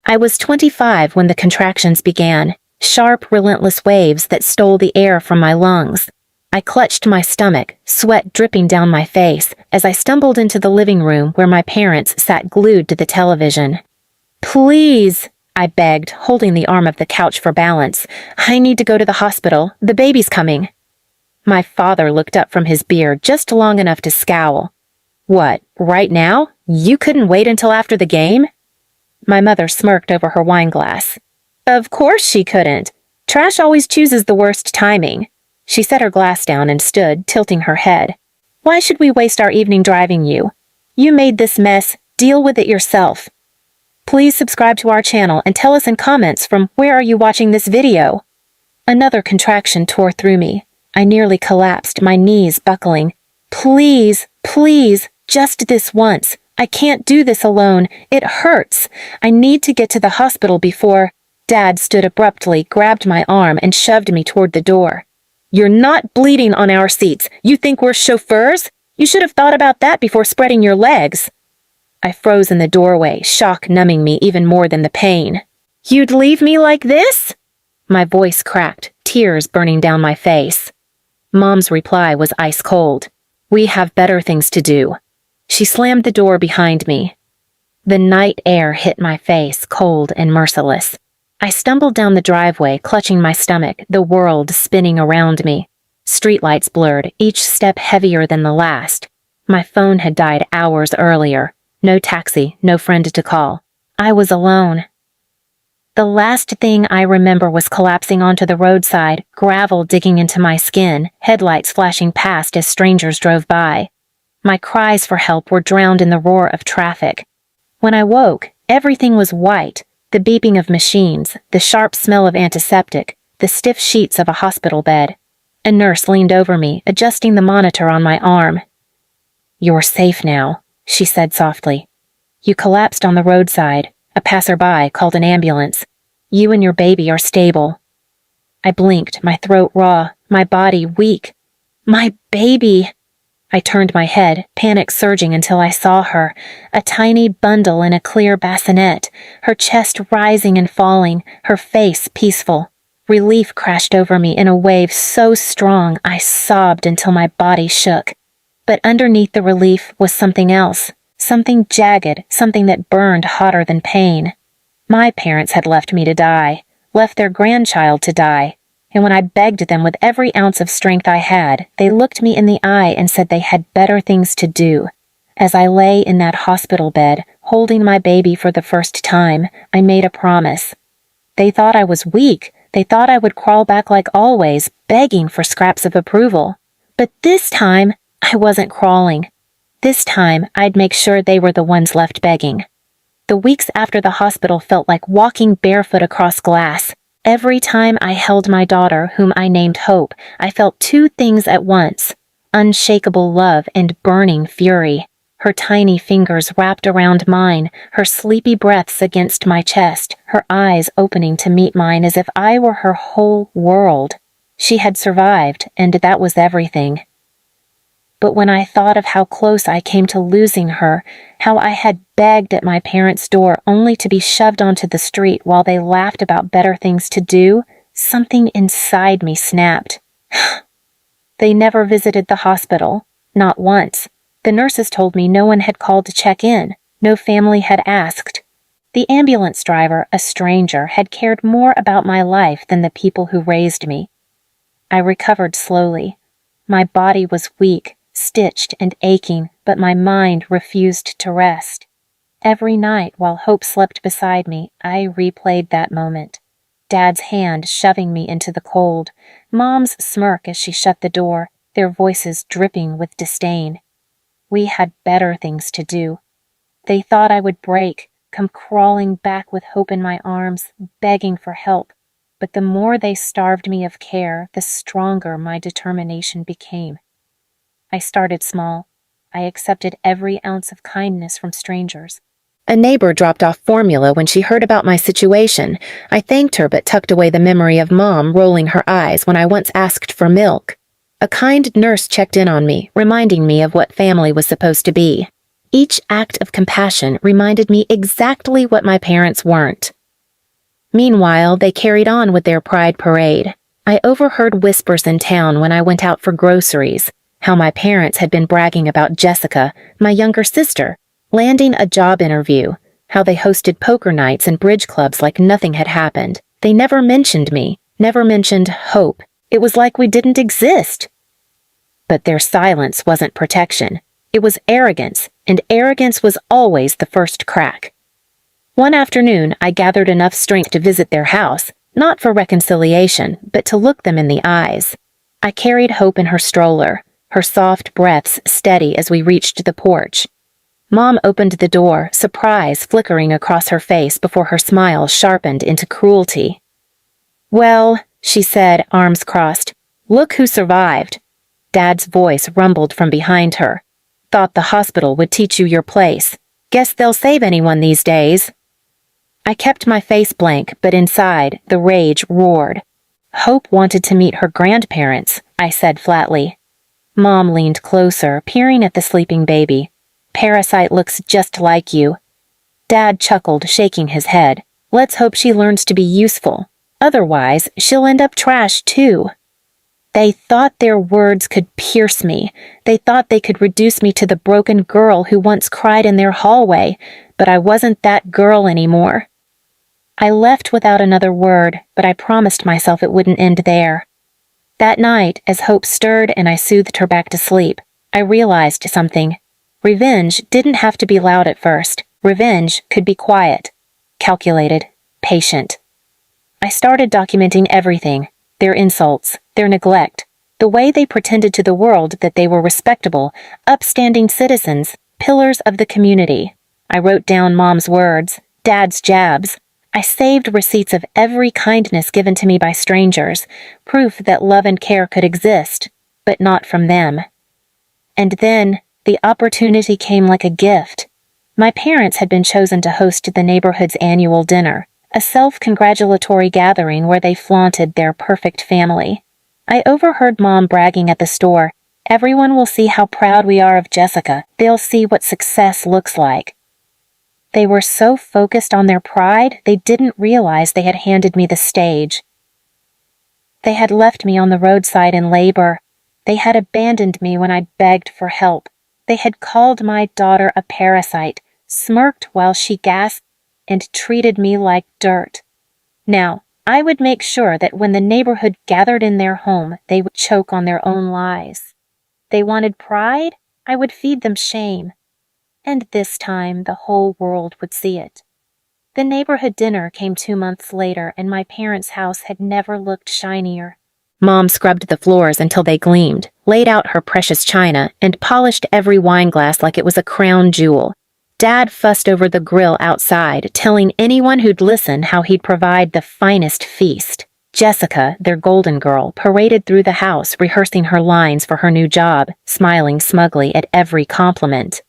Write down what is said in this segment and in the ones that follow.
I was 25 when the contractions began, sharp, relentless waves that stole the air from my lungs. I clutched my stomach, sweat dripping down my face, as I stumbled into the living room where my parents sat glued to the television. "Please," I begged, holding the arm of the couch for balance. "I need to go to the hospital. The baby's coming." My father looked up from his beer just long enough to scowl. "What, right now? You couldn't wait until after the game?" My mother smirked over her wine glass. "Of course she couldn't. Trash always chooses the worst timing." She set her glass down and stood, tilting her head. "Why should we waste our evening driving you? You made this mess. Deal with it yourself. Please subscribe to our channel and tell us in comments from where are you watching this video." Another contraction tore through me. I nearly collapsed, my knees buckling. "Please, please, just this once. I can't do this alone. It hurts. I need to get to the hospital before—" Dad stood abruptly, grabbed my arm, and shoved me toward the door. "You're not bleeding on our seats. You think we're chauffeurs? You should have thought about that before spreading your legs." I froze in the doorway, shock numbing me even more than the pain. "You'd leave me like this?" My voice cracked, tears burning down my face. Mom's reply was ice cold. "We have better things to do." She slammed the door behind me. The night air hit my face, cold and merciless. I stumbled down the driveway, clutching my stomach, the world spinning around me. Streetlights blurred, each step heavier than the last. My phone had died hours earlier. No taxi, no friend to call. I was alone. The last thing I remember was collapsing onto the roadside, gravel digging into my skin, headlights flashing past as strangers drove by. My cries for help were drowned in the roar of traffic. When I woke, everything was white, the beeping of machines, the sharp smell of antiseptic, the stiff sheets of a hospital bed. A nurse leaned over me, adjusting the monitor on my arm. "You're safe now," she said softly. "You collapsed on the roadside. A passerby called an ambulance. You and your baby are stable." I blinked, my throat raw, my body weak. My baby! I turned my head, panic surging until I saw her, a tiny bundle in a clear bassinet, her chest rising and falling, her face peaceful. Relief crashed over me in a wave so strong I sobbed until my body shook. But underneath the relief was something else, something jagged, something that burned hotter than pain. My parents had left me to die, left their grandchild to die. And when I begged them with every ounce of strength I had, they looked me in the eye and said they had better things to do. As I lay in that hospital bed, holding my baby for the first time, I made a promise. They thought I was weak. They thought I would crawl back like always, begging for scraps of approval. But this time, I wasn't crawling. This time, I'd make sure they were the ones left begging. The weeks after the hospital felt like walking barefoot across glass. Every time I held my daughter, whom I named Hope, I felt two things at once: unshakable love and burning fury. Her tiny fingers wrapped around mine, her sleepy breaths against my chest, her eyes opening to meet mine as if I were her whole world. She had survived, and that was everything. But when I thought of how close I came to losing her, how I had begged at my parents' door only to be shoved onto the street while they laughed about better things to do, something inside me snapped. They never visited the hospital, not once. The nurses told me no one had called to check in, no family had asked. The ambulance driver, a stranger, had cared more about my life than the people who raised me. I recovered slowly. My body was weak, stitched and aching, but my mind refused to rest. Every night while Hope slept beside me, I replayed that moment. Dad's hand shoving me into the cold, Mom's smirk as she shut the door, their voices dripping with disdain. We had better things to do. They thought I would break, come crawling back with Hope in my arms, begging for help. But the more they starved me of care, the stronger my determination became. I started small. I accepted every ounce of kindness from strangers. A neighbor dropped off formula when she heard about my situation. I thanked her but tucked away the memory of Mom rolling her eyes when I once asked for milk. A kind nurse checked in on me, reminding me of what family was supposed to be. Each act of compassion reminded me exactly what my parents weren't. Meanwhile, they carried on with their pride parade. I overheard whispers in town when I went out for groceries, how my parents had been bragging about Jessica, my younger sister, landing a job interview, how they hosted poker nights and bridge clubs like nothing had happened. They never mentioned me, never mentioned Hope. It was like we didn't exist. But their silence wasn't protection. It was arrogance, and arrogance was always the first crack. One afternoon, I gathered enough strength to visit their house, not for reconciliation, but to look them in the eyes. I carried Hope in her stroller, her soft breaths steady as we reached the porch. Mom opened the door, surprise flickering across her face before her smile sharpened into cruelty. "Well," she said, arms crossed, "look who survived." Dad's voice rumbled from behind her. "Thought the hospital would teach you your place. Guess they'll save anyone these days." I kept my face blank, but inside, the rage roared. "Hope wanted to meet her grandparents," I said flatly. Mom leaned closer, peering at the sleeping baby. "Parasite looks just like you." Dad chuckled, shaking his head. "Let's hope she learns to be useful. Otherwise, she'll end up trash too." They thought their words could pierce me. They thought they could reduce me to the broken girl who once cried in their hallway, but I wasn't that girl anymore. I left without another word, but I promised myself it wouldn't end there. That night, as Hope stirred and I soothed her back to sleep, I realized something. Revenge didn't have to be loud at first. Revenge could be quiet, calculated, patient. I started documenting everything, their insults, their neglect, the way they pretended to the world that they were respectable, upstanding citizens, pillars of the community. I wrote down Mom's words, Dad's jabs. I saved receipts of every kindness given to me by strangers, proof that love and care could exist, but not from them. And then, the opportunity came like a gift. My parents had been chosen to host the neighborhood's annual dinner, a self-congratulatory gathering where they flaunted their perfect family. I overheard Mom bragging at the store, "Everyone will see how proud we are of Jessica. They'll see what success looks like." They were so focused on their pride, they didn't realize they had handed me the stage. They had left me on the roadside in labor. They had abandoned me when I begged for help. They had called my daughter a parasite, smirked while she gasped, and treated me like dirt. Now, I would make sure that when the neighborhood gathered in their home, they would choke on their own lies. They wanted pride? I would feed them shame. And this time, the whole world would see it. The neighborhood dinner came 2 months later, and my parents' house had never looked shinier. Mom scrubbed the floors until they gleamed, laid out her precious china, and polished every wine glass like it was a crown jewel. Dad fussed over the grill outside, telling anyone who'd listen how he'd provide the finest feast. Jessica, their golden girl, paraded through the house, rehearsing her lines for her new job, smiling smugly at every compliment.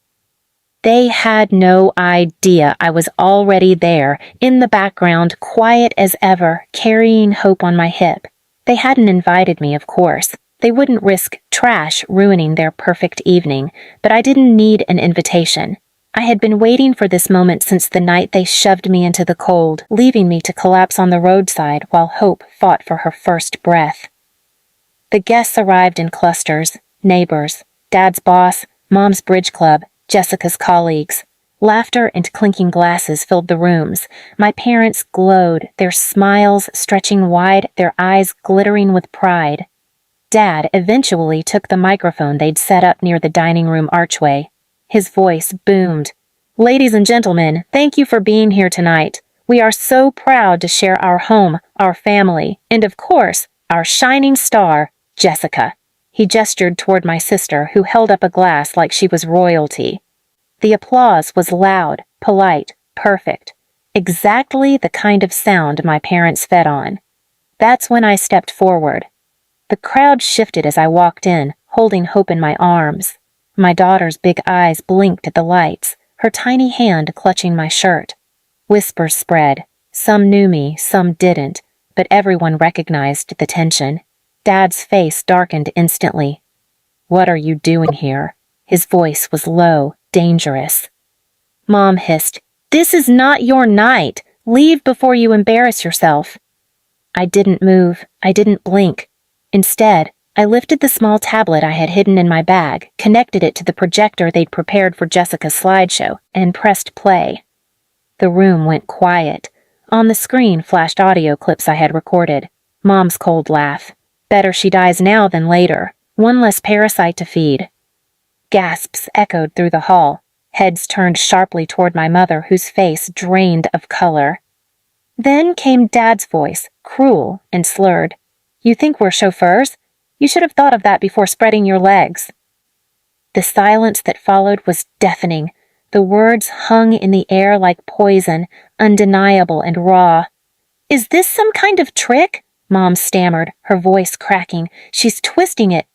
They had no idea I was already there, in the background, quiet as ever, carrying Hope on my hip. They hadn't invited me, of course. They wouldn't risk trash ruining their perfect evening, but I didn't need an invitation. I had been waiting for this moment since the night they shoved me into the cold, leaving me to collapse on the roadside while Hope fought for her first breath. The guests arrived in clusters, neighbors, Dad's boss, Mom's bridge club, Jessica's colleagues. Laughter and clinking glasses filled the rooms. My parents glowed, their smiles stretching wide, their eyes glittering with pride. Dad eventually took the microphone they'd set up near the dining room archway. His voice boomed. "Ladies and gentlemen, thank you for being here tonight. We are so proud to share our home, our family, and of course, our shining star, Jessica." He gestured toward my sister, who held up a glass like she was royalty. The applause was loud, polite, perfect. Exactly the kind of sound my parents fed on. That's when I stepped forward. The crowd shifted as I walked in, holding Hope in my arms. My daughter's big eyes blinked at the lights, her tiny hand clutching my shirt. Whispers spread. Some knew me, some didn't, but everyone recognized the tension. Dad's face darkened instantly. "What are you doing here?" His voice was low, dangerous. Mom hissed, "This is not your night. Leave before you embarrass yourself." I didn't move. I didn't blink. Instead, I lifted the small tablet I had hidden in my bag, connected it to the projector they'd prepared for Jessica's slideshow, and pressed play. The room went quiet. On the screen flashed audio clips I had recorded. Mom's cold laugh. Better she dies now than later. One less parasite to feed. Gasps echoed through the hall. Heads turned sharply toward my mother, whose face drained of color. Then came Dad's voice, cruel and slurred. "You think we're chauffeurs? You should have thought of that before spreading your legs." The silence that followed was deafening. The words hung in the air like poison, undeniable and raw. "Is this some kind of trick?" Mom stammered, her voice cracking. "She's twisting it."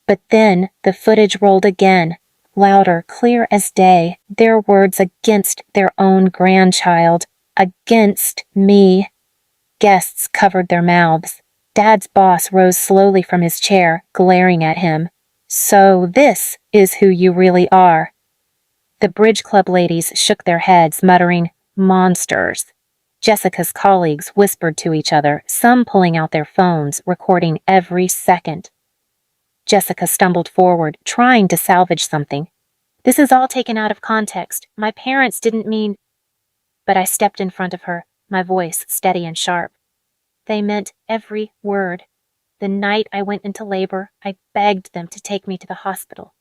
But then the footage rolled again, louder, clear as day, their words against their own grandchild, against me. Guests covered their mouths. Dad's boss rose slowly from his chair, glaring at him. "So this is who you really are." The bridge club ladies shook their heads, muttering, "Monsters." Jessica's colleagues whispered to each other, some pulling out their phones, recording every second. Jessica stumbled forward, trying to salvage something. "This is all taken out of context. My parents didn't mean—" But I stepped in front of her, my voice steady and sharp. "They meant every word. The night I went into labor, I begged them to take me to the hospital."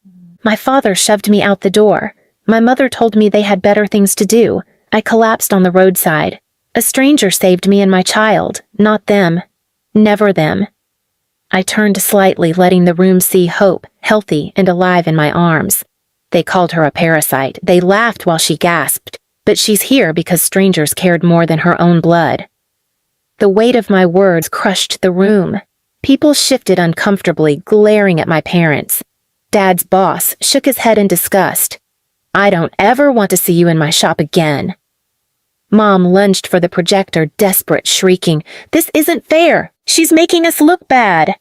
My father shoved me out the door. My mother told me they had better things to do. I collapsed on the roadside. A stranger saved me and my child, not them. Never them. I turned slightly, letting the room see Hope, healthy and alive in my arms. They called her a parasite. They laughed while she gasped. But she's here because strangers cared more than her own blood. The weight of my words crushed the room. People shifted uncomfortably, glaring at my parents. Dad's boss shook his head in disgust. "I don't ever want to see you in my shop again." Mom lunged for the projector, desperate, shrieking, "This isn't fair! She's making us look bad!"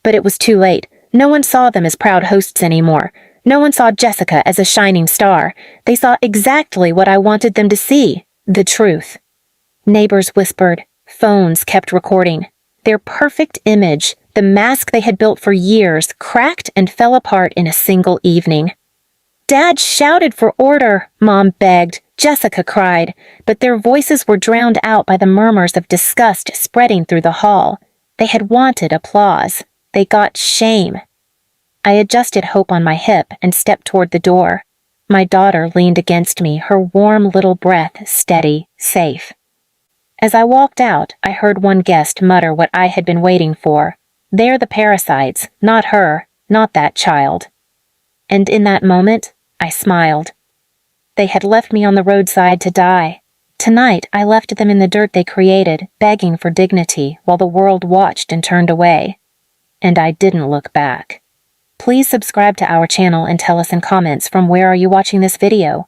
But it was too late. No one saw them as proud hosts anymore. No one saw Jessica as a shining star. They saw exactly what I wanted them to see, the truth. Neighbors whispered. Phones kept recording. Their perfect image, the mask they had built for years, cracked and fell apart in a single evening. "Dad shouted for order," Mom begged. Jessica cried, but their voices were drowned out by the murmurs of disgust spreading through the hall. They had wanted applause. They got shame. I adjusted Hope on my hip and stepped toward the door. My daughter leaned against me, her warm little breath steady, safe. As I walked out, I heard one guest mutter what I had been waiting for. "They're the parasites, not her, not that child." And in that moment, I smiled. They had left me on the roadside to die. Tonight, I left them in the dirt they created, begging for dignity, while the world watched and turned away. And I didn't look back. Please subscribe to our channel and tell us in comments from where are you watching this video.